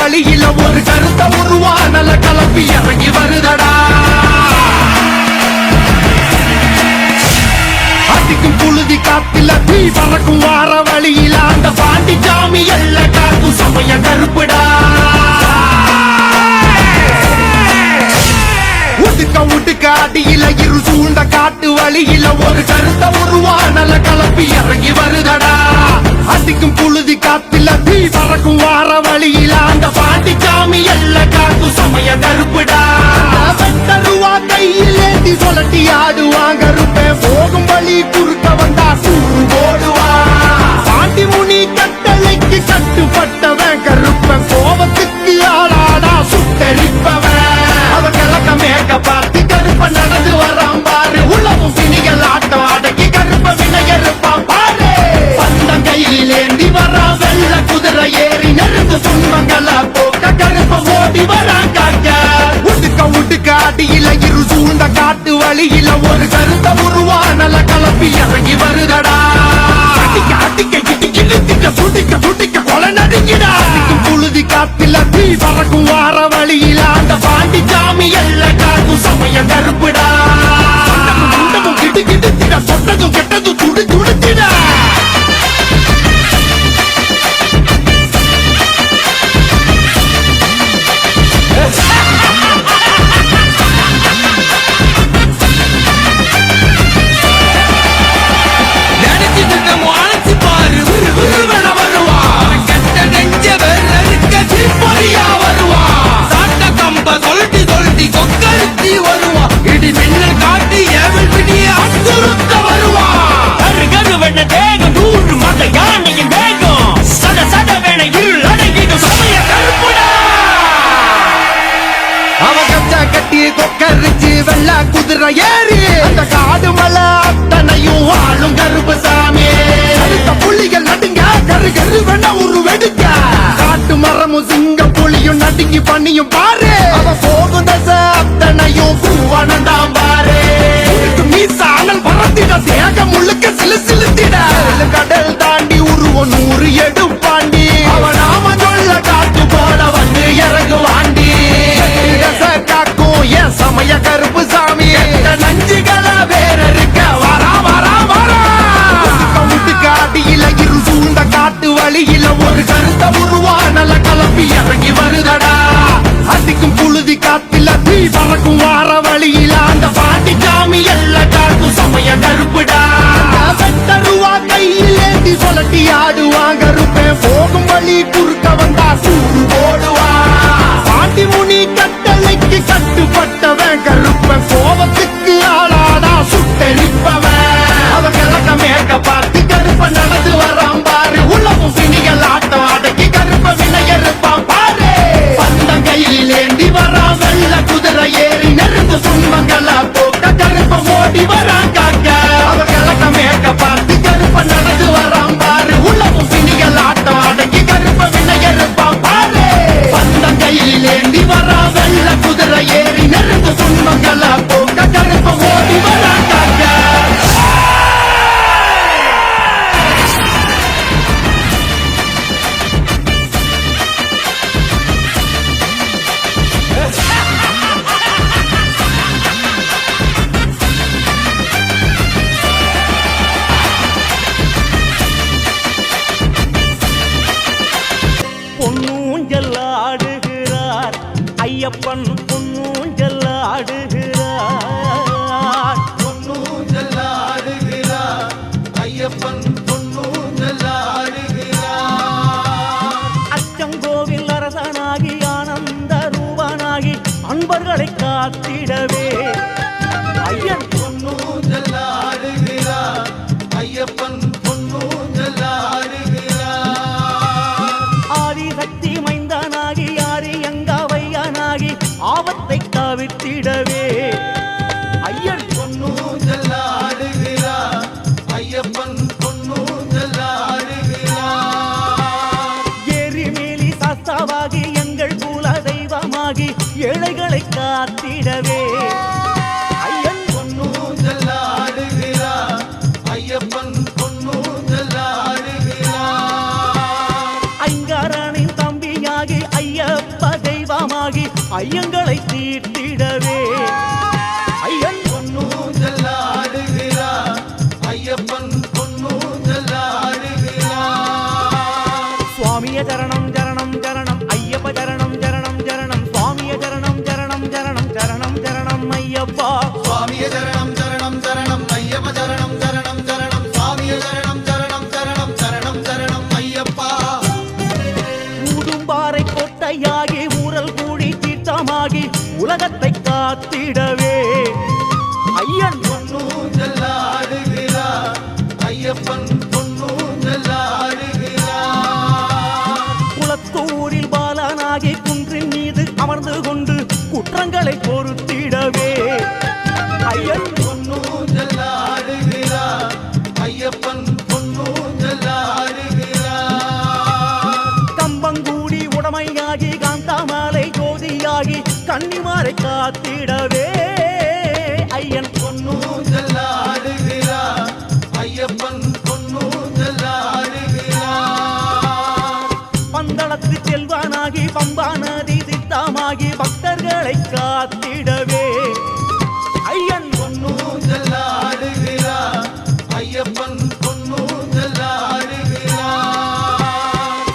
வழியில ஒரு கருத்த உருவானல கலப்பி இறங்கி வருதடா. அடிக்கும் புழுதி காத்தில தீ பறக்கும் வார வழியில அந்த பாண்டி சாமி எல்ல காக்கும் சமய கருப்புடா. உடுக்க அடியில இரு சூழ்ந்த காட்டு வழியில ஒரு கருத்த உருவானல கலப்பி இறங்கி வருதடா. அடிக்கும் புழுதி காத்தில தீ பறக்கும் வார வழியில அந்த பாண்டி சாமி எல்ல காக்கும் சமய கருப்புடா. வெட்டருவா கையில் ஏந்தி சொல்லட்டி ஆடுவாங்க கருப்பேன் போகும் வழி குறுக்க வந்தா கூறு போடுவா. பாண்டி முனி கட்டளைக்கு கட்டுப்பட்டவன் கருப்பன் கோபத்துக்கு ஆளாடா சுட்டரிப்பவன். அவன் கிழக்க மேக்க பார்த்து கருப்ப நடந்து வரான் பாரு. உலகம் பிணிகள் ஆட்டம் அடக்கி கருப்ப வினையறுப்பான் பாரு. பந்தம் கையில் ஏந்தி வரான் வெள்ள குதிரை ஏறி நெருங்கு துன்பங்கள போக்க கருப்ப ஓடி வரான் காக்க. உடுக்க அடியில இரு சூழ்ந்த காட்டு வழியில ஒரு கருத்த உருவானல கலப்பி இறங்கி வருதடா. அடிக்க அடிக்க இடிக்க இழுத்திக்க துடிக்க துடிக்க கொலை நடுங்கிடா. அடிக்கும் புழுதி காத்தில தீ பறக்கும் வார வழியில அந்த பாண்டி சாமி எல்ல காக்கும் சமய கருப்புடா. குண்டமும் கிடு கிடுத்திட சொட்டதும் கெட்டதும் துடி துடித்திட. வெள்ள குதிரை ஏறி அந்த காடு மலை அத்தனையும் வாழும் கருப்பு சாமி. அடுத்த புள்ளிகள் நடுங்க கரு கரு வேணா ஒரு வெடுக்க. காட்டு மரமும் சிங்க புலியும் நடுங்கி பண்ணியும் பாரு. அவ போகும் தசை அத்தனையும் பூவானந்தாம் பாரு. மீசானல் பறத்திட தேகம் முழுக்க சிலு சிலுத்திட. கடல் தாண்டி உருவம் 100 எடுப்பாண்டி. அவன் நாம சொல்ல காத்து போட வந்து இறங்குவாண்டி. காக்கும் என் சமய கருப்பு சாமி நஞ்சுகள வேற இருக்க வரா வரா வரா. உடுக்க அடியில இரு சூழ்ந்த காட்டு வழியில ஒரு கருத்த உருவானல கலப்பி இறங்கி வருதடா. அடிக்கும் புழுதி காத்தில தீ பறக்கும் வார வழியில அந்த பாண்டி சாமி எல்ல காக்கும் சமய கருப்புடா. வெட்டருவா கையில் ஏந்தி சொல்லட்டி ஆடுவாங்க கருப்பேன் போகும் வழி குறுக்க வந்தா கூறு போடுவா. பாண்டி முனி கட்டளைக்கு கட்டுப்பட்டவன் கருப்பன் கோபத்துக்கு ஆளாடா சுட்டரிப்பவன். அவன் கிழக்க மேக்க பார்த்து கருப்ப நடந்து வரான் பாரு. உலகம் பிணிகள் ஆட்டம் அடக்கி கருப்ப வினையறுப்பான் பாரு. பந்தம் கையில் ஏந்தி வரான் வெள்ள குதிரை ஏறி நெருங்கு துன்பங்கள போக்க கருப்ப ஓடி வரான் காக்க. அவன் கிழக்க மேக்க பார்த்து கருப்ப நடந்து வரான் பாரு. உலகம் பிணிகள் ஆட்டம் அடக்கி கருப்ப வினையறுப்பான் பாரு. பந்தம் கையில் ஏந்தி வரான் வெள்ள குதிரை ஏறி நெருங்கு துன்பங்கள போக்க கருப்ப ஓடி வரான் காக்க. பொன்னூஞ்சல் ஆடுகிறார் ஐயப்பன் பொன்னூஞ்சல் ஆடுகிறார். பொன்னூஞ்சல் ஆடுகிறார் ஐயப்பன் பொன்னூஞ்சல் ஆடுகிறார். அச்சங்கோவில் அரசனாகி ஆனந்த ரூபனாகி அன்பர்களை காத்திடவே ஐயன் பொன்னூஞ்சல் ஆடுகிறார் ஐயப்பன் பொன்னூஞ்சல் ஆடுகிறார். ஆதிசக்தி மைந்தனாகி ஆரியங்காவையனாகி ஆபத்தை தவிர்த்திடவே ஐயன் பொன்னூஞ்சல் ஆடுகிறார் ஐயப்பன் பொன்னூஞ்சல் ஆடுகிறார். எரிமேலி சாஸ்தாவாகி எங்கள் குல தெய்வமாகி ஏழைகளை காத்திடவே ஐயன் பொன்னூஞ்சல் ஐயங்களை தீர்த்திடவே ஐயன் பொன்னூஞ்சல் ஆடுகிறார் ஐயப்பன் பொன்னூஞ்சல் ஆடுகிறார் சுவாமிய சரணம் சரணம் சரணம் ஐயப்ப சரணம் சரணம் சரணம் சுவாமிய சரணம் சரணம் சரணம் சரணம் சரணம் ஐயப்பா சுவாமிய சரணம் சரணம் சரணம் ஐயப்ப சரணம் சரணம் சரணம் சுவாமிய சரணம் சரணம் சரணம் சரணம் சரணம் ஐயப்பா ஊதும்பாறை கொட்டையாகி ஊரல் கூடி தீர்த்தமாகி உலகத்தை காத்திடவே ஐயன் பொன்னூஞ்சல் ஆடுகிறார் ஐயப்பன் பொன்னூஞ்சல் ஆடுகிறார் குளத்தூரில் பாலனாகி குன்றின் மீது அமர்ந்து கொண்டு குற்றங்களை பொறுத்திடவே ஐயன் பொன்னூஞ்சல் ஆடுகிறார் ஐயப்பன் பொன்னூஞ்சல் ஆடுகிறார் கம்பங்கூடி உடமையாகி காந்தாமாலை ஜோதியாகி கன்னிமாரை காத்திடவே ஐயன் பொன்னூஞ்சல் ஆடுகிறார் ஐயப்பன் பொன்னூஞ்சல் ஆடுகிறார் பந்தளத்து செல்வானாகி பம்பா நதி திட்டமாகி பக்தர்களை காத்திடவே ஐயன் பொன்னூஞ்சல் ஆடுகிறார் ஐயப்பன் பொன்னூஞ்சல் ஆடுகிறார்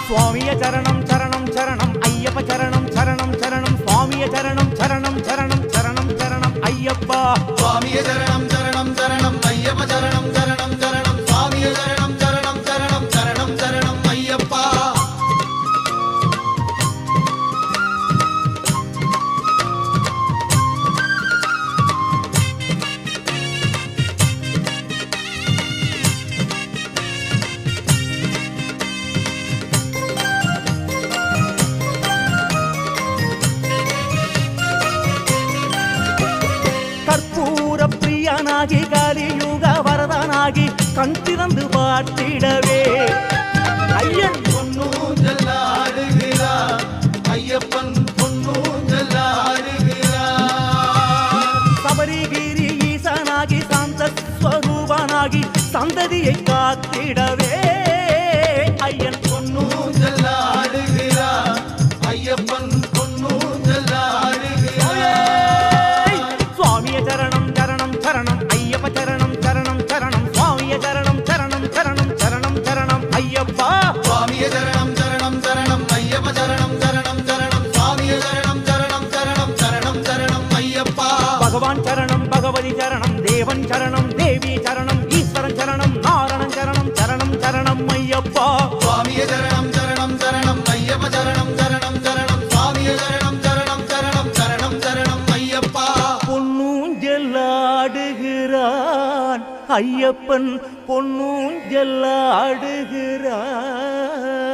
சுவாமிய சரணம் சரணம் சரணம் ஐயப்ப சரணம் சரணம் சரணம் சுவாமிய சரணம் சரணம் சரணம் சரணம் சரணம் ஐயப்பா சுவாமிய சரணம் சரணம் சரணம் ஐயப்ப சரணம் சரணம் சரணம் சுவாமிய சரணம் சரணம் சரணம் சரணம் சரணம் ஐயப்பா கற்பூர பிரியனாகி கலியுக வரதனாகி கண் திறந்து பாட்டிடவே ஐயன் பொன்னூஞ்சல் ஆடுகிறார் ஐயப்பன் பொன்னூஞ்சல் ஆடுகிறார் சபரிகிரி ஈசனாகி சாந்த ஸ்வரூபனாகி சந்ததியை காத்திடவே ஐயன் பொன்னூஞ்சல் ஆடுகிறார் ஐயப்பன் பொன்னூஞ்சல் ஆடுகிறார் சுவாமிய சரணம் சரணம் சரணம் ஐயப்ப சரணம் சரணம் சரணம் சுவாமிய சரணம் சரணம் சரணம் சரணம் சரணம் ஐயப்பா சுவாமிய சரணம் சரணம் சரணம் ஐயப்ப சரணம் சரணம் சரணம் சுவாமிய சரணம் சரணம் சரணம் சரணம் சரணம் ஐயப்பா பகவான் சரணம் பகவதி சரணம் தேவன் சரணம் தேவி சரணம் ஈஸ்வரன் சரணம் நாரணன் சரணம் சரணம் சரணம் ஐயப்பா சுவாமிய சரணம் சரணம் சரணம் ஐயப்ப சரணம் சரணம் சரணம் சுவாமிய சரணம் சரணம் சரணம் சரணம் சரணம் ஐயப்பா பொன்னூஞ்செல்லாடுகிறான் ஐயப்பன் பொன்னூஞ்செல்லாடுகிறான்